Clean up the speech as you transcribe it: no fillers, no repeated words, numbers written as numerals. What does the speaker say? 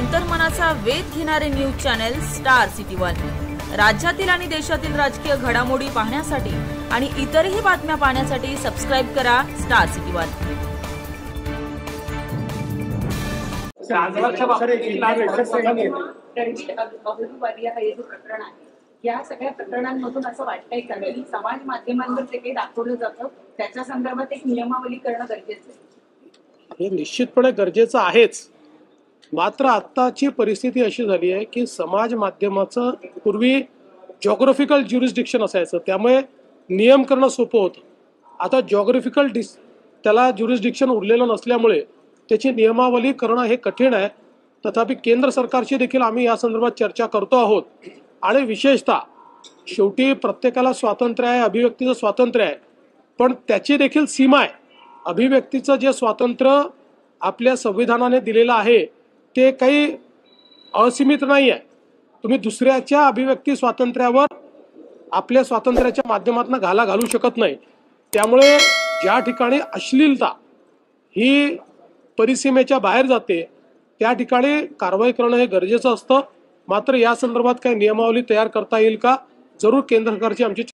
अंतर्मनाचा वेध घेणारे news channel star city one. राज्यातील आणि देशातील राजकीय घडामोडी पाहण्यासाठी आणि इतरही बातम्या पाहण्यासाठी सबस्क्राइब करा स्टार सिटी वन। या सगळ्या प्रकरणांमधून असं वाटतंय का की समाज माध्यमांवर जे काही दाखवलं जातं त्याच्या संदर्भात एक नियमावली करणं गरजेचं आहे? हे निश्चितपणे गरजेचं आहेच। मात्र आत्ताची परिस्थिती अशी झाली आहे की समाज माध्यमाचं पूर्वी जॉग्राफिकल ज्युरिस्डिक्शन असायचं, त्यामुळे नियम करणं सोपं होतं। आता जॉग्राफिकल त्याला ज्युरिस्डिक्शन उरलेलं नसल्यामुळे त्याची नियमावली करणं हे कठीण आहे। तथापि केंद्र सरकारशी देखील आम्ही या संदर्भात चर्चा करतो आहोत आणि विशेषतः शेवटी प्रत्येकाला स्वातंत्र्य आहे, अभिव्यक्तीचं स्वातंत्र्य आहे, पण त्याची देखील सीमा आहे। अभिव्यक्तीचं जे स्वातंत्र्य आपल्या संविधानाने दिलेलं आहे ते काही असीमित नाही आहे। तुम्ही दुसऱ्याच्या अभिव्यक्ती स्वातंत्र्यावर आपल्या स्वातंत्र्याच्या माध्यमातून घाला घालू शकत नाही। त्यामुळे ज्या ठिकाणी अश्लीलता ही परिसीमेच्या बाहेर जाते त्या ठिकाणी कारवाई करणं हे गरजेचं असतं। मात्र या संदर्भात काही नियमावली तयार करता येईल का, जरूर केंद्र सरकारची आमची